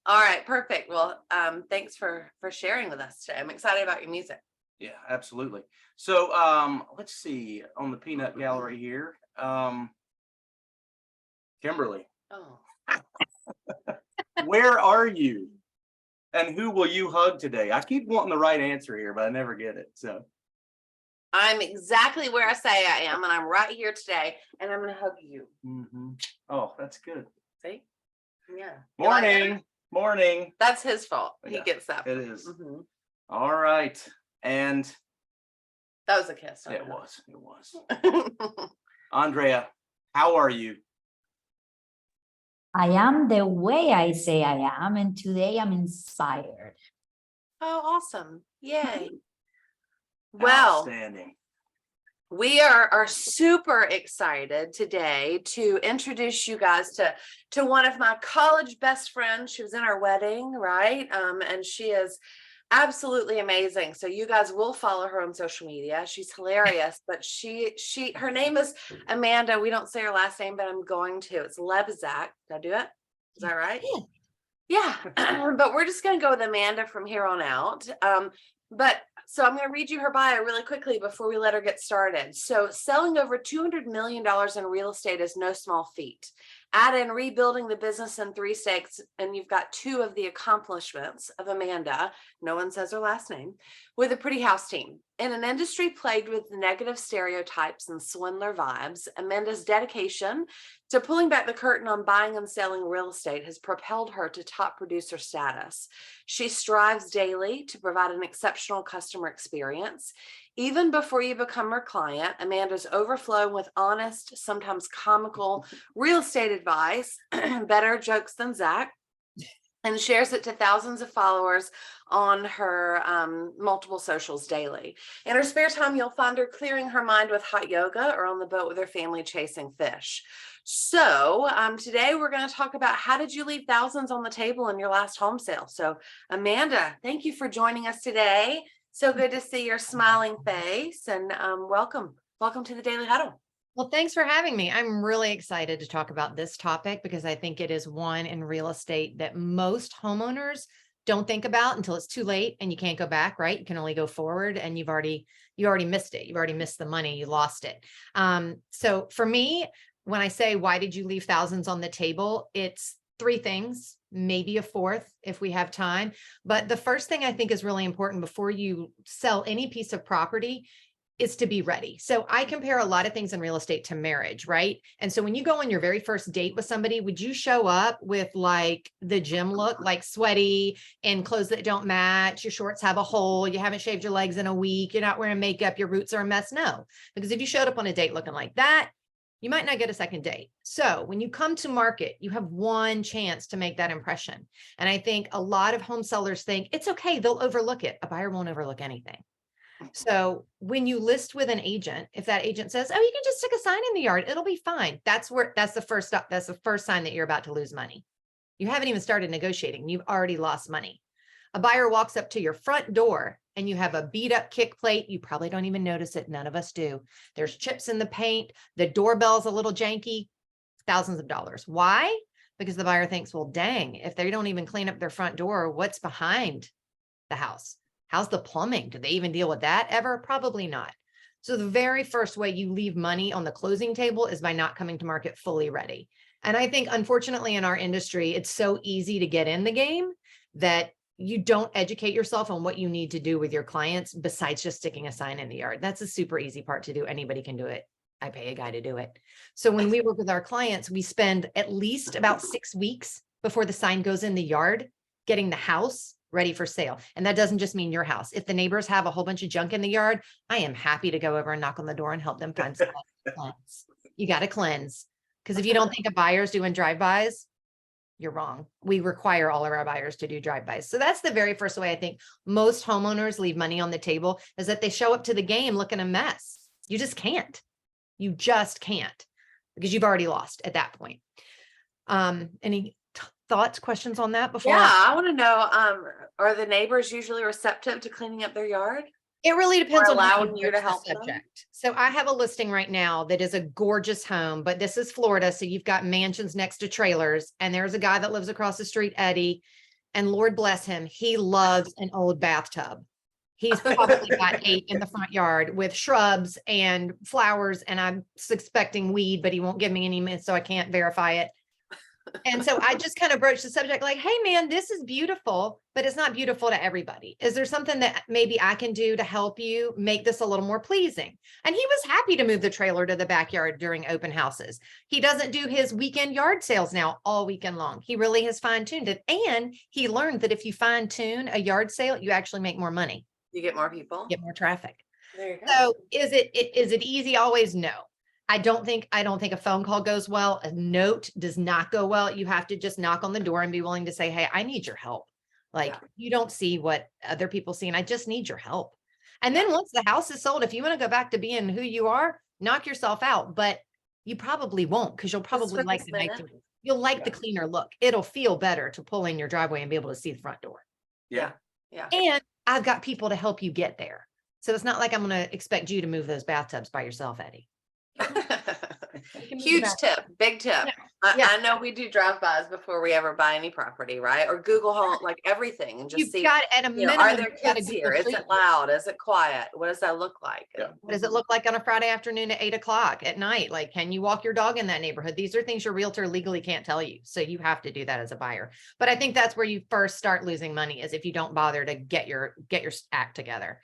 All right, perfect. Well, thanks for sharing with us today. I'm excited about your music. Yeah, absolutely. So let's see on the peanut gallery here. Kimberly, Oh, where are you? And who will you hug today? I keep wanting the right answer here, but I never get it. So I'm exactly where I say I am, and I'm right here today, and I'm gonna hug you. oh, that's good. See? Yeah. You like that? Morning. Morning. That's his fault. He Yeah, gets that. it is. Mhm. All right. And That was a kiss. it was. It was. Oh, Andrea, how are you? I am the way I say I am, and today I'm inspired. awesome. Yay. Well, Outstanding. we are super excited today to introduce you guys to one of my college best friends. She was in our wedding, right? And she is absolutely amazing. So you guys will follow her on social media. She's hilarious, but her name is Amanda. We don't say her last name, but I'm going to. It's Lebzak. Did I do it? Is that right? Yeah. But we're just going to go with Amanda from here on out. But so I'm going to read you her bio really quickly before we let her get started. So selling over $200 million in real estate is no small feat. Add in rebuilding the business in 3 states, and you've got 2 of the accomplishments of Amanda. No one says her last name, with a pretty house team. In an industry plagued with negative stereotypes and swindler vibes, Amanda's dedication to pulling back the curtain on buying and selling real estate has propelled her to top producer status. She strives daily to provide an exceptional customer experience. Even before you become her client, Amanda's overflowing with honest, sometimes comical real estate advice, better jokes than Zach, and shares it to thousands of followers on her multiple socials daily. In her spare time, you'll find her clearing her mind with hot yoga or on the boat with her family chasing fish. So today we're going to talk about how did you leave thousands on the table in your last home sale. So Amanda, thank you for joining us today. So good to see your smiling face, and welcome to the Daily Huddle. Well, thanks for having me. I'm really excited to talk about this topic because I think it is one in real estate that most homeowners don't think about until it's too late and you can't go back, right? You can only go forward, and you already missed it. You've already missed the money. You lost it. So for me, when I say, why did you leave thousands on the table? It's 3 things, maybe a 4th if we have time. But the first thing I think is really important before you sell any piece of property is to be ready. So I compare a lot of things in real estate to marriage, right? And so when you go on your very first date with somebody, would you show up with like the gym look, like sweaty and clothes that don't match? Your shorts have a hole. You haven't shaved your legs in a week. You're not wearing makeup. Your roots are a mess. No, because if you showed up on a date looking like that, you might not get a second date. So when you come to market, you have one chance to make that impression. And I think a lot of home sellers think it's okay. They'll overlook it. A buyer won't overlook anything. So when you list with an agent, if that agent says, oh, you can just stick a sign in the yard, it'll be fine. That's the first stop. That's the first sign that you're about to lose money. You haven't even started negotiating. You've already lost money. A buyer walks up to your front door and you have a beat up kick plate. You probably don't even notice it. None of us do. There's chips in the paint. The doorbell's a little janky, thousands of dollars. Why? Because the buyer thinks, well, dang, if they don't even clean up their front door, what's behind the house? How's the plumbing? Do they even deal with that ever? Probably not. So the very first way you leave money on the closing table is by not coming to market fully ready. And I think, unfortunately, in our industry, it's so easy to get in the game that you don't educate yourself on what you need to do with your clients besides just sticking a sign in the yard. That's a super easy part to do. Anybody can do it. I pay a guy to do it. So when we work with our clients, we spend at least about 6 weeks before the sign goes in the yard, getting the house ready for sale. And that doesn't just mean your house. If the neighbors have a whole bunch of junk in the yard, I am happy to go over and knock on the door and help them find some cleanse. You got to cleanse. Because if you don't think of buyers doing drive-bys, you're wrong. We require all of our buyers to do drive-bys. So that's the very first way I think most homeowners leave money on the table, is that they show up to the game looking a mess. You just can't. You just can't, because you've already lost at that point. Any thoughts, questions on that before? Yeah, I want to know, are the neighbors usually receptive to cleaning up their yard? It really depends on how allowing you to broach the help them? subject. So I have a listing right now that is a gorgeous home, but this is Florida. So you've got mansions next to trailers, and there's a guy that lives across the street, Eddie. And Lord bless him, he loves an old bathtub. He's probably got 8 in the front yard with shrubs and flowers, and I'm suspecting weed, but he won't give me any, so I can't verify it. And so I just kind of broached the subject like, hey man, this is beautiful, but it's not beautiful to everybody. Is there something that maybe I can do to help you make this a little more pleasing? And he was happy to move the trailer to the backyard during open houses. He doesn't do his weekend yard sales now all weekend long. He really has fine-tuned it. And he learned that if you fine-tune a yard sale, you actually make more money, You get more people. get more traffic. There you go. So is it easy always? No. I don't think a phone call goes well. A note does not go well. You have to just knock on the door and be willing to say, hey, I need your help. Like Yeah. you don't see what other people see, and I just need your help. And then once the house is sold, if you want to go back to being who you are, knock yourself out, but you probably won't, because you'll probably for like this the nicer, minute. you'll like the cleaner look. It'll feel better to pull in your driveway and be able to see the front door. Yeah. Yeah. And I've got people to help you get there. So it's not like I'm going to expect you to move those bathtubs by yourself, Eddie. You can move the Huge bath- tip, big tip. Yeah. Yeah. I know we do drive-bys before we ever buy any property, right? Or Google home, like everything, and just You've see, got at a you know, minimum. are there you've got to kids Google here? Is Street it View. loud? Is it quiet? What does that look like? Yeah. What does it look like on a Friday afternoon at 8 o'clock at night? Like, can you walk your dog in that neighborhood? These are things your realtor legally can't tell you. So you have to do that as a buyer. But I think that's where you first start losing money, is if you don't bother to get your act together.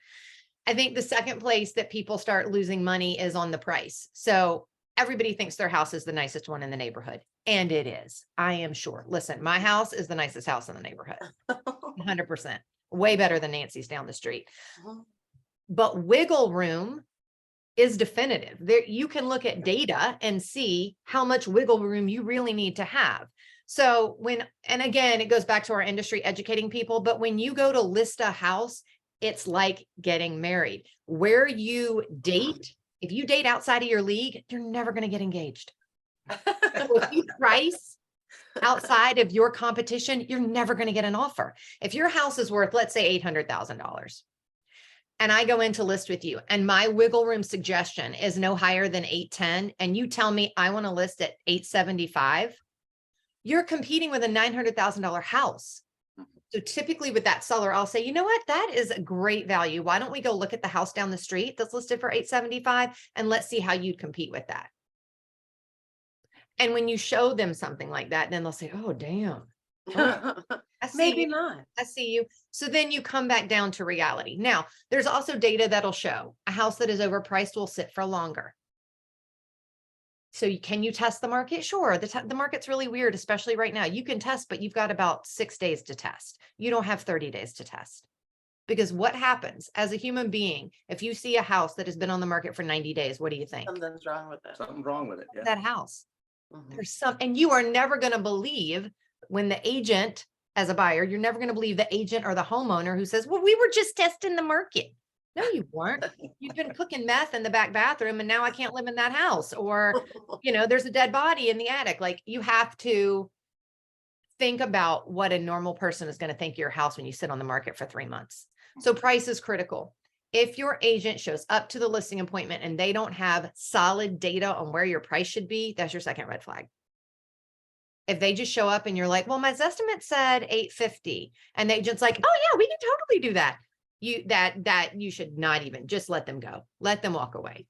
I think the second place that people start losing money is on the price. So everybody thinks their house is the nicest one in the neighborhood. And it is. I am sure. Listen, my house is the nicest house in the neighborhood. 100%. Way better than Nancy's down the street. Mhm. But wiggle room is definitive. There, you can look at data and see how much wiggle room you really need to have. So and again, it goes back to our industry educating people, but when you go to list a house, it's like getting married. Where you date, if you date outside of your league, you're never going to get engaged. So if you price outside of your competition, you're never going to get an offer. If your house is worth, let's say $800,000, and I go in to list with you, and my wiggle room suggestion is no higher than 810, and you tell me I want to list at 875, you're competing with a $900,000 house. So typically with that seller, I'll say, you know what, that is a great value. Why don't we go look at the house down the street that's listed for 875, and let's see how you'd compete with that. And when you show them something like that, then they'll say, oh, damn. I see Maybe you. not. I see you. So then you come back down to reality. Now, there's also data that'll show a house that is overpriced will sit for longer. So can you test the market? Sure. The market's really weird, especially right now. You can test, but you've got about 6 days to test. You don't have 30 days to test. Because what happens as a human being, if you see a house that has been on the market for 90 days, what do you think? Something's wrong with it. Something's wrong with it. Yeah. That house. Mhm. There's some, and you are never going to believe when the agent, as a buyer, you're never going to believe the agent or the homeowner who says, well, we were just testing the market. No, you weren't. You've been cooking meth in the back bathroom, and now I can't live in that house. Or, there's a dead body in the attic. Like, you have to think about what a normal person is going to think of your house when you sit on the market for 3 months. So price is critical. If your agent shows up to the listing appointment and they don't have solid data on where your price should be, that's your second red flag. If they just show up and you're like, well, my estimate said 850, and the agent's like, oh yeah, we can totally do that. You should not even just let them go. Let them walk away.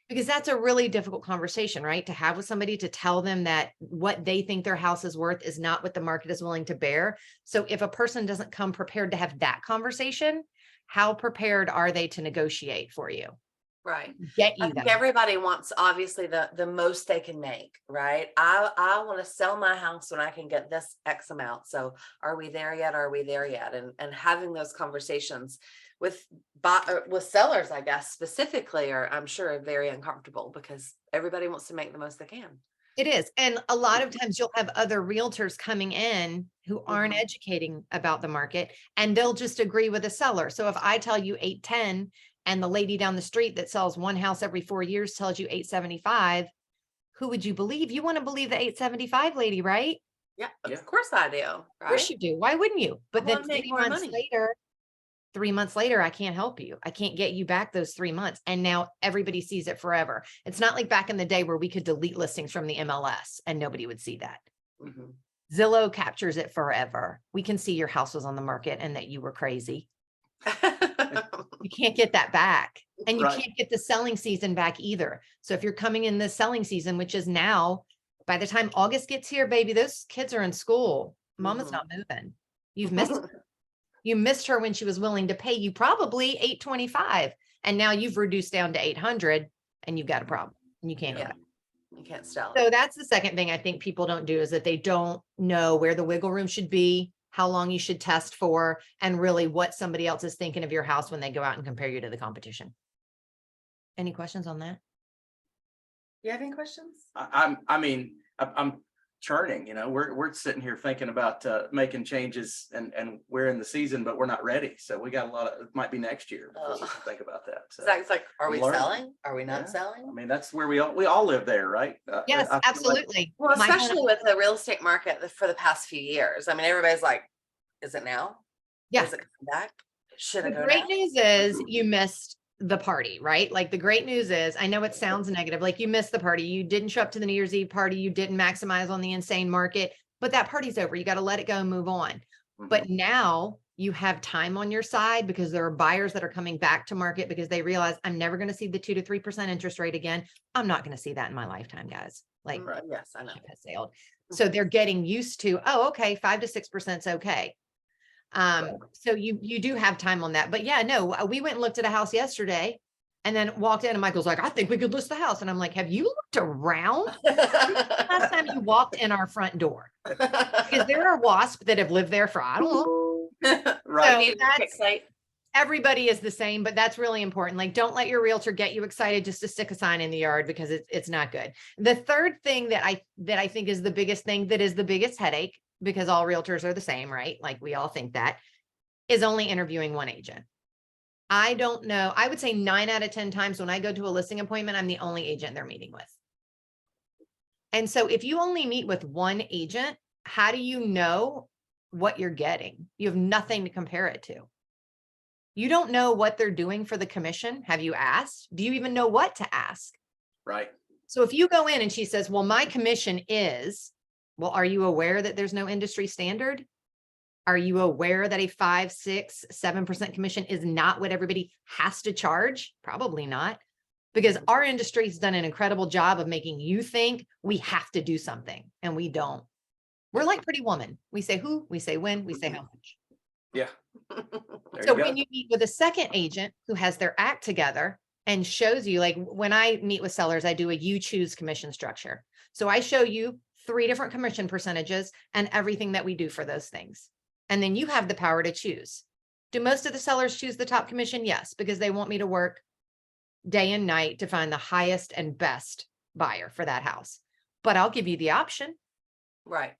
Because that's a really difficult conversation, right? To have with somebody, to tell them that what they think their house is worth is not what the market is willing to bear. So if a person doesn't come prepared to have that conversation, how prepared are they to negotiate for you? Right. Get I you think that. everybody wants obviously the most they can make, right? I want to sell my house when I can get this X amount. So are we there yet? Are we there yet? And having those conversations with sellers, I guess, specifically, are, I'm sure, very uncomfortable, because everybody wants to make the most they can. It is. And a lot of times you'll have other realtors coming in who aren't Mhm. educating about the market, and they'll just agree with the seller. So if I tell you 810 and the lady down the street that sells one house every 4 years tells you 875, who would you believe? You want to believe the 875 lady, right? Yeah, Yeah. of course I do. Of course Right. you do. Why wouldn't you? But then wanna make 3 more months money. later, 3 months later, I can't help you. I can't get you back those 3 months. And now everybody sees it forever. It's not like back in the day where we could delete listings from the MLS and nobody would see that. Mhm. Zillow captures it forever. We can see your house was on the market and that you were crazy. You can't get that back. And you Right. can't get the selling season back either. So if you're coming in this selling season, which is now, by the time August gets here, baby, those kids are in school. Mama's not moving. You've missed her. You missed her when she was willing to pay you probably $825. And now you've reduced down to 800 and you've got a problem and you can't go Yeah. back. You can't sell So it. that's the second thing I think people don't do is that they don't know where the wiggle room should be, how long you should test for, and really what somebody else is thinking of your house when they go out and compare you to the competition. Any questions on that? You have any questions? I'm churning, we're sitting here thinking about making changes and we're in the season, but we're not ready. So we got it might be next year before we can think about that. So, Zach's like, are we learning. selling? Are we not Yeah. selling? that's where we all live there, right? Yes, I feel like- absolutely. Well, My especially with the real estate market for the past few years. I mean, everybody's like, is it now? Yeah. Is it coming back? Should The it go great now? news is you missed the party, right? Like the great news is, I know it sounds negative, like you missed the party. You didn't show up to the New Year's Eve party. You didn't maximize on the insane market, but that party's over. You got to let it go and move on. But now you have time on your side because there are buyers that are coming back to market because they realize I'm never going to see the 2 to 3% interest rate again. I'm not going to see that in my lifetime, guys. Like, Right, yes, I know. ship has sailed. So they're getting used to, oh, okay, 5 to 6% is okay. So you do have time on that, but yeah, no, we went and looked at a house yesterday and then walked in and Michael's like, I think we could list the house. And I'm like, have you looked around? Last time you walked in our front door, because there are wasps that have lived there for, I don't know. Right. So You need a quick that's- site. Everybody is the same, but that's really important. Like, don't let your realtor get you excited just to stick a sign in the yard because it's not good. The third thing that I think is the biggest thing that is the biggest headache, because all realtors are the same, right? Like we all think that, is only interviewing one agent. I don't know. I would say 9 out of 10 times when I go to a listing appointment, I'm the only agent they're meeting with. And so if you only meet with one agent, how do you know what you're getting? You have nothing to compare it to. You don't know what they're doing for the commission. Have you asked? Do you even know what to ask? Right. So if you go in and she says, well, my commission is, well, are you aware that there's no industry standard? Are you aware that a 5, 6, 7% commission is not what everybody has to charge? Probably not, because our industry has done an incredible job of making you think we have to do something, and we don't. We're like Pretty Woman. We say who, we say when, we say how much. Yeah. There So you go. when you meet with a second agent who has their act together and shows you, like when I meet with sellers, I do a you choose commission structure. So I show you 3 different commission percentages and everything that we do for those things. And then you have the power to choose. Do most of the sellers choose the top commission? Yes, because they want me to work day and night to find the highest and best buyer for that house. But I'll give you the option. Right.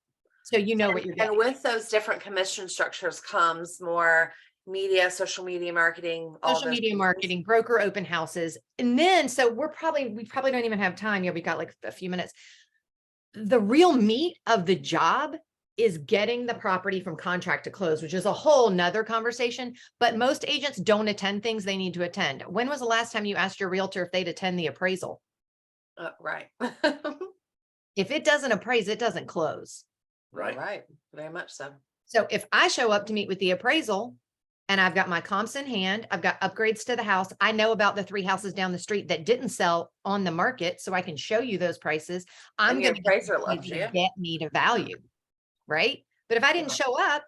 So you know what you're And getting. with those different commission structures comes more media, social media marketing, all Social those media things. marketing, broker open houses. And then, so we probably don't even have time. Yeah, we got like a few minutes. The real meat of the job is getting the property from contract to close, which is a whole nother conversation. But most agents don't attend things they need to attend. When was the last time you asked your realtor if they'd attend the appraisal? Right. If it doesn't appraise, it doesn't close. Right. Right. Very much so. So if I show up to meet with the appraisal and I've got my comps in hand, I've got upgrades to the house, I know about the 3 houses down the street that didn't sell on the market, so I can show you those prices. I'm And your going appraiser loves you. to get me to value, right? But if I didn't show up,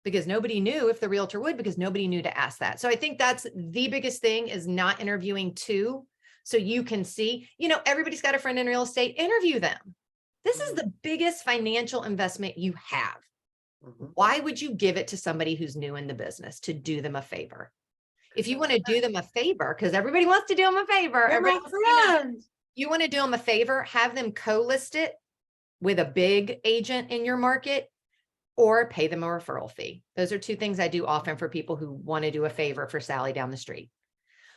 because nobody knew if the realtor would, because nobody knew to ask that. So I think that's the biggest thing, is not interviewing 2. So you can see, everybody's got a friend in real estate, interview them. This is the biggest financial investment you have. Mhm. Why would you give it to somebody who's new in the business to do them a favor? If you want to do them a favor, because everybody wants to do them a favor, You're my everybody wants to be nice. friend. You want to do them a favor, have them co-list it with a big agent in your market, or pay them a referral fee. Those are 2 things I do often for people who want to do a favor for Sally down the street.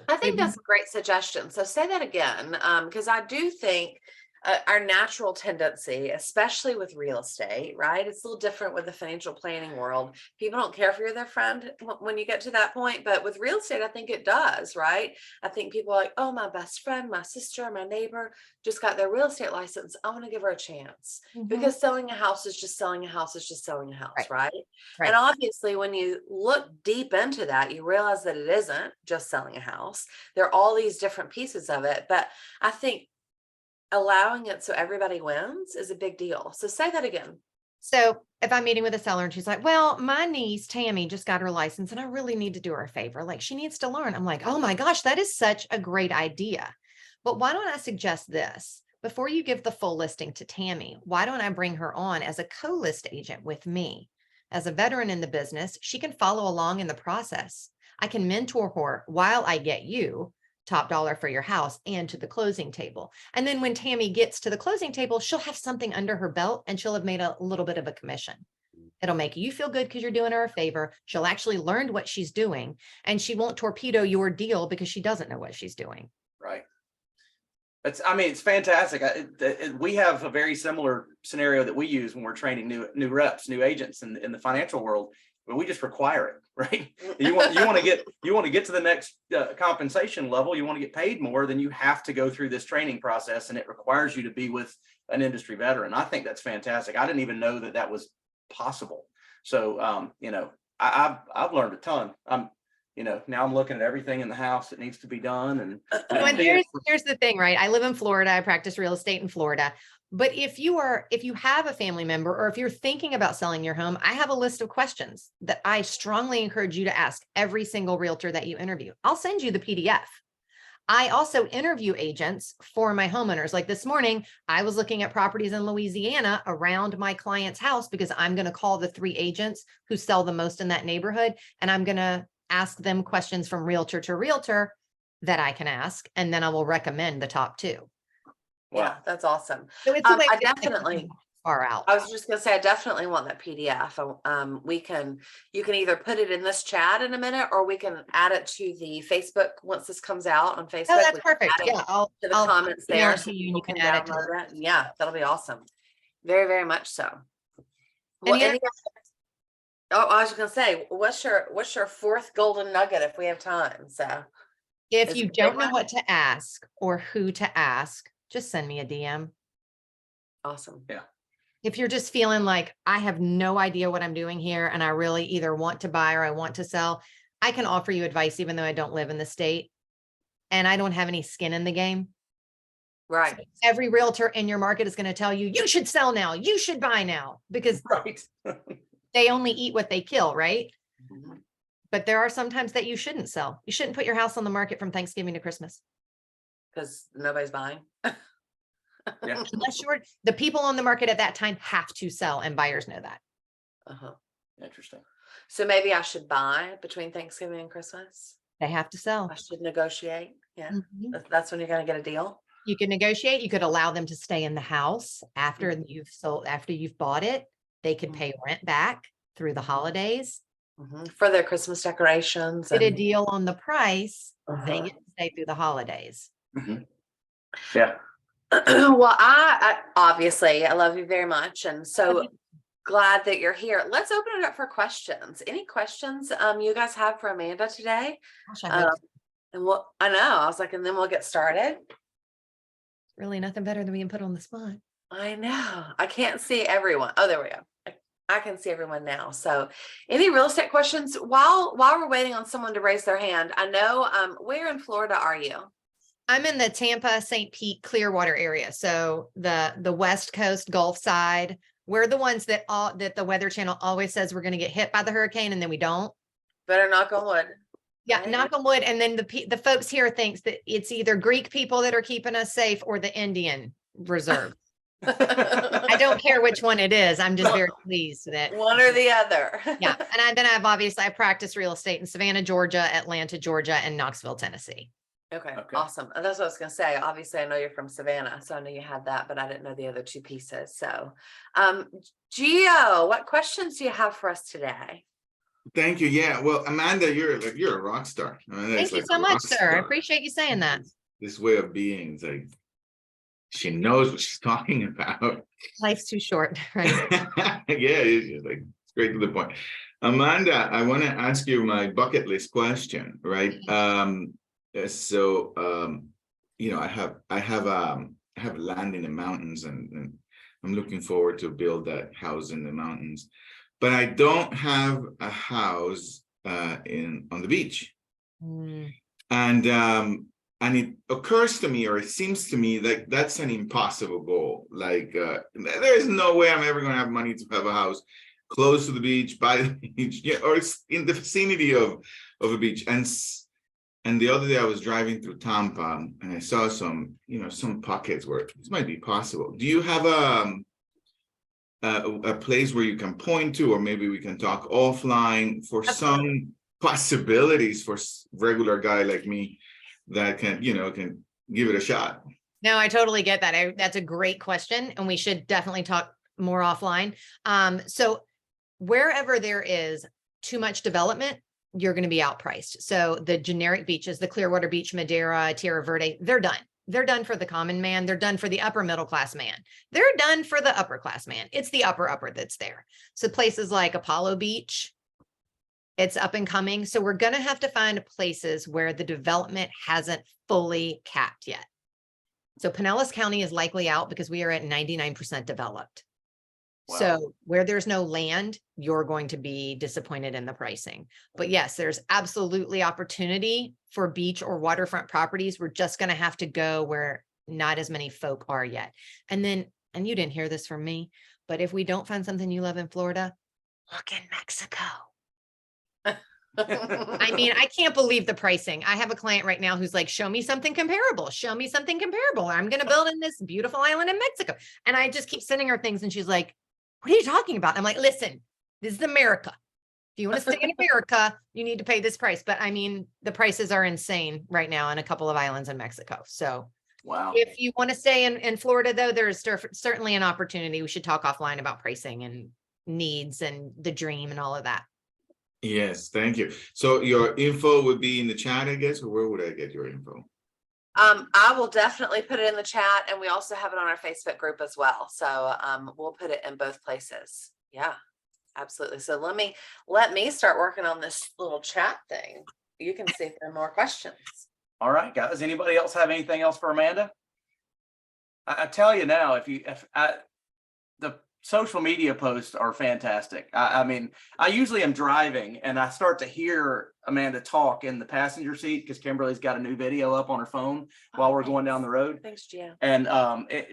I think Maybe- that's a great suggestion. So say that again, because I do think our natural tendency, especially with real estate, right? It's a little different with the financial planning world. People don't care if you're their friend when you get to that point, but with real estate, I think it does, right? I think people are like, oh, my best friend, my sister, my neighbor just got their real estate license. I want to give her a chance because selling a house is just selling a house is just selling a house, right? Right. And obviously, when you look deep into that, you realize that it isn't just selling a house. There are all these different pieces of it, but I think allowing it so everybody wins is a big deal. So say that again. So if I'm meeting with a seller and she's like, well, my niece Tammy just got her license and I really need to do her a favor. Like she needs to learn. I'm like, oh my gosh, that is such a great idea. But why don't I suggest this? Before you give the full listing to Tammy, why don't I bring her on as a co-list agent with me? As a veteran in the business, she can follow along in the process. I can mentor her while I get you top dollar for your house and to the closing table. And then when Tammy gets to the closing table, she'll have something under her belt and she'll have made a little bit of a commission. It'll make you feel good because you're doing her a favor. She'll actually learn what she's doing and she won't torpedo your deal because she doesn't know what she's doing. Right. I mean, it's fantastic. We have a very similar scenario that we use when we're training new reps, new agents in the financial world, but we just require it, right? You want to get to the next compensation level. You want to get paid more, then you have to go through this training process, and it requires you to be with an industry veteran. I think that's fantastic. I didn't even know that was possible. So, I've learned a ton. Now I'm looking at everything in the house that needs to be done. And here's the thing, right? I live in Florida. I practice real estate in Florida. But if you have a family member or if you're thinking about selling your home, I have a list of questions that I strongly encourage you to ask every single realtor that you interview. I'll send you the PDF. I also interview agents for my homeowners. Like this morning, I was looking at properties in Louisiana around my client's house because I'm going to call the 3 agents who sell the most in that neighborhood. And I'm going to ask them questions from realtor to realtor that I can ask. And then I will recommend the top 2. Wow. Yeah, that's awesome. So it's a way I to think definitely far out. I was just gonna say, I definitely want that PDF. You can either put it in this chat in a minute, or we can add it to the Facebook once this comes out on Facebook. Oh, that's We can perfect. add it Yeah, to the I'll comments email there, it so to you and you people can add it to download it. Yeah, that'll be awesome. Very, very much so. Any other- Oh, I was gonna say, what's your 4th golden nugget if we have time? So If Is you it don't know different? what to ask or who to ask, just send me a DM. awesome. Yeah. If you're just feeling like I have no idea what I'm doing here and I really either want to buy or I want to sell, I can offer you advice even though I don't live in the state and I don't have any skin in the game. Right. So every realtor in your market is going to tell you, you should sell now, you should buy now, because Right. they only eat what they kill, right? Mhm. But there are some times that you shouldn't sell. You shouldn't put your house on the market from Thanksgiving to Christmas. Because nobody's buying. Yeah. Unless the people on the market at that time have to sell and buyers know that. Uh-huh. Interesting. So maybe I should buy between Thanksgiving and Christmas. They have to sell. I should negotiate. Yeah, Mhm. that's when you're gonna get a deal. You can negotiate. You could allow them to stay in the house after you've sold, after you've bought it. They could pay rent back through the holidays. For their Christmas decorations. Get a And, deal on the price. They Uh-huh. get to stay through the holidays. Yeah. Well, I obviously I love you very much, and so glad that you're here. Let's open it up for questions. Any questions you guys have for Amanda today? Gosh, I hope And I know, I was like, and then we'll get started. really nothing better than being put on the spot. I know. I can't see everyone. Oh, there we go. I can see everyone now. So any real estate questions while we're waiting on someone to raise their hand? I know, where in Florida are you? I'm in the Tampa, St. Pete, Clearwater area. So the West Coast, Gulf side. We're the ones that the Weather Channel always says we're going to get hit by the hurricane and then we don't. Better knock on wood. Yeah, Right. knock on wood. And then the folks here thinks that it's either Greek people that are keeping us safe or the Indian reserve. I don't care which one it is. I'm just very pleased that One or the other. yeah. And I practiced real estate in Savannah, Georgia, Atlanta, Georgia, and Knoxville, Tennessee. Okay, Okay. awesome. And that's what I was gonna say. Obviously, I know you're from Savannah, so I know you had that, but I didn't know the other 2 pieces. So, Gio, what questions do you have for us today? Thank you. Yeah. Well, Amanda, you're a rock star. Thank you so much, sir. I appreciate you saying that. This way of being is like she knows what she's talking about. Life's too short, right? Yeah, it's like straight to the point. Amanda, I want to ask you my bucket list question, right? You know, I have land in the mountains, and I'm looking forward to build that house in the mountains, but I don't have a house on the beach. Mm, And it occurs to me, or it seems to me, that that's an impossible goal. Like, there's no way I'm ever going to have money to have a house close to the beach, by the beach, yeah, or it's in the vicinity of a beach. And the other day I was driving through Tampa, and I saw some, you know, some pockets where this might be possible. Do you have a place where you can point to, or maybe we can talk offline for some possibilities for regular guy like me that can, you know, can give it a shot? No, I totally get that. That's a great question, and we should definitely talk more offline. So wherever there is too much development, you're going to be outpriced. So the generic beaches, the Clearwater Beach, Madeira, Tierra Verde, they're done. They're done for the common man. They're done for the upper middle class man. They're done for the upper class man. It's the upper that's there. So places like Apollo Beach, it's up and coming. So we're going to have to find places where the development hasn't fully capped yet. So Pinellas County is likely out because we are at 99% developed. Wow. So where there's no land, you're going to be disappointed in the pricing. But yes, there's absolutely opportunity for beach or waterfront properties. We're just going to have to go where not as many folk are yet. And then, and you didn't hear this from me, but if we don't find something you love in Florida, look in Mexico. I mean, I can't believe the pricing. I have a client right now who's like, show me something comparable. Show me something comparable. I'm going to build in this beautiful island in Mexico. And I just keep sending her things. And she's like, what are you talking about? I'm like, listen, this is America. If you want to stay in America, you need to pay this price. But I mean, the prices are insane right now in a couple of islands in Mexico. So Wow. if you want to stay in Florida, though, there's certainly an opportunity. We should talk offline about pricing and needs and the dream and all of that. Yes, thank you. So your info would be in the chat, I guess, or where would I get your info? I will definitely put it in the chat, and we also have it on our Facebook group as well. So we'll put it in both places. Yeah, absolutely. So let me start working on this little chat thing. You can see if there are more questions. All right, guys. Anybody else have anything else for Amanda? I tell you now, the social media posts are fantastic. I mean, I usually am driving and I start to hear Amanda talk in the passenger seat because Kimberly's got a new video up on her phone while we're going down the road. Thanks, Gia. And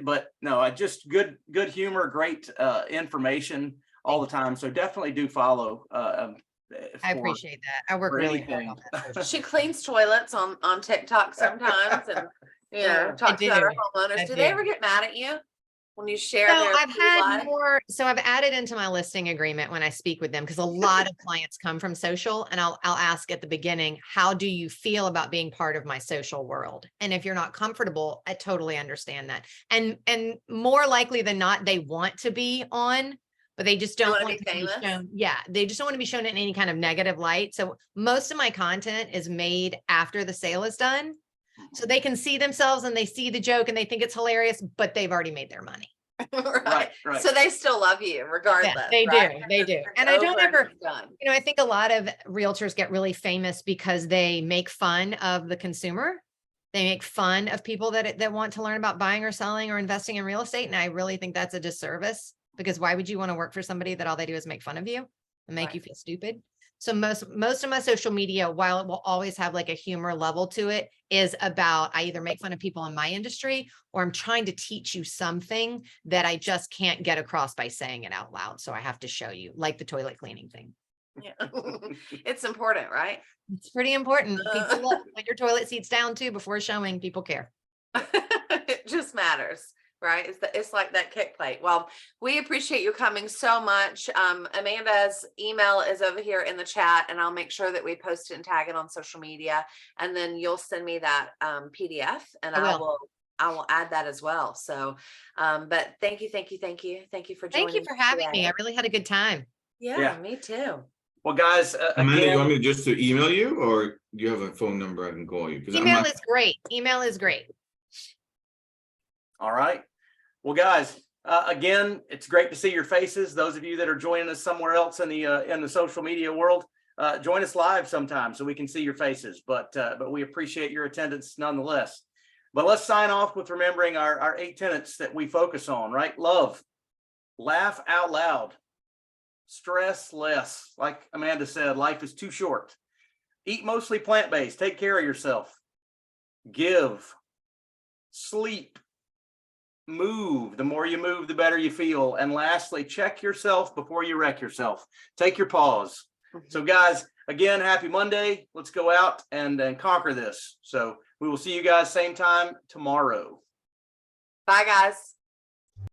but no, I just good humor, great information all the time. So definitely do follow. I appreciate that. I work really hard on that. She cleans toilets on TikTok sometimes, and talks about her homeowners. Do they ever get mad at you when you share So their I've had life? more, so I've added into my listing agreement when I speak with them, because a lot of clients come from social, and I'll ask at the beginning, how do you feel about being part of my social world? And if you're not comfortable, I totally understand that. And more likely than not, they want to be on, but they just don't want to be shown. Yeah, they just don't want to be shown in any kind of negative light. So most of my content is made after the sale is done. So they can see themselves and they see the joke and they think it's hilarious, but they've already made their money. Right. Right. So they still love you regardless. Yeah, they right? do. They do. It's And I don't over and ever, it's done. you know, I think a lot of realtors get really famous because they make fun of the consumer. They make fun of people that want to learn about buying or selling or investing in real estate. And I really think that's a disservice, because why would you want to work for somebody that all they do is make fun of you and make you feel stupid? So most of my social media, while it will always have like a humor level to it, is about, I either make fun of people in my industry or I'm trying to teach you something that I just can't get across by saying it out loud. So I have to show you, like the toilet cleaning thing. Yeah. It's important, right? It's pretty important. People look, put your toilet seats down too before showing. People care. It just matters, right? It's like that kick plate. Well, we appreciate you coming so much. Amanda's email is over here in the chat, and I'll make sure that we post it and tag it on social media. And then you'll send me that PDF, and I will add that as well. So, but thank you for joining. Thank you for having me. I really had a good time. Yeah, me too. Well, guys, Amanda, again, you want me just to email you, or do you have a phone number I can call you? 'Cause I'm Email not- is great. Email is great. All right. Well, guys, again, it's great to see your faces. Those of you that are joining us somewhere else in the social media world, join us live sometime so we can see your faces. But we appreciate your attendance nonetheless. But let's sign off with remembering our 8 tenets that we focus on, right? Love, laugh out loud, stress less. Like Amanda said, life is too short. Eat mostly plant-based. Take care of yourself. Give, sleep, move. The more you move, the better you feel. And lastly, check yourself before you wreck yourself. Take your pause. So guys, again, happy Monday. Let's go out and conquer this. So we will see you guys same time tomorrow. Bye, guys.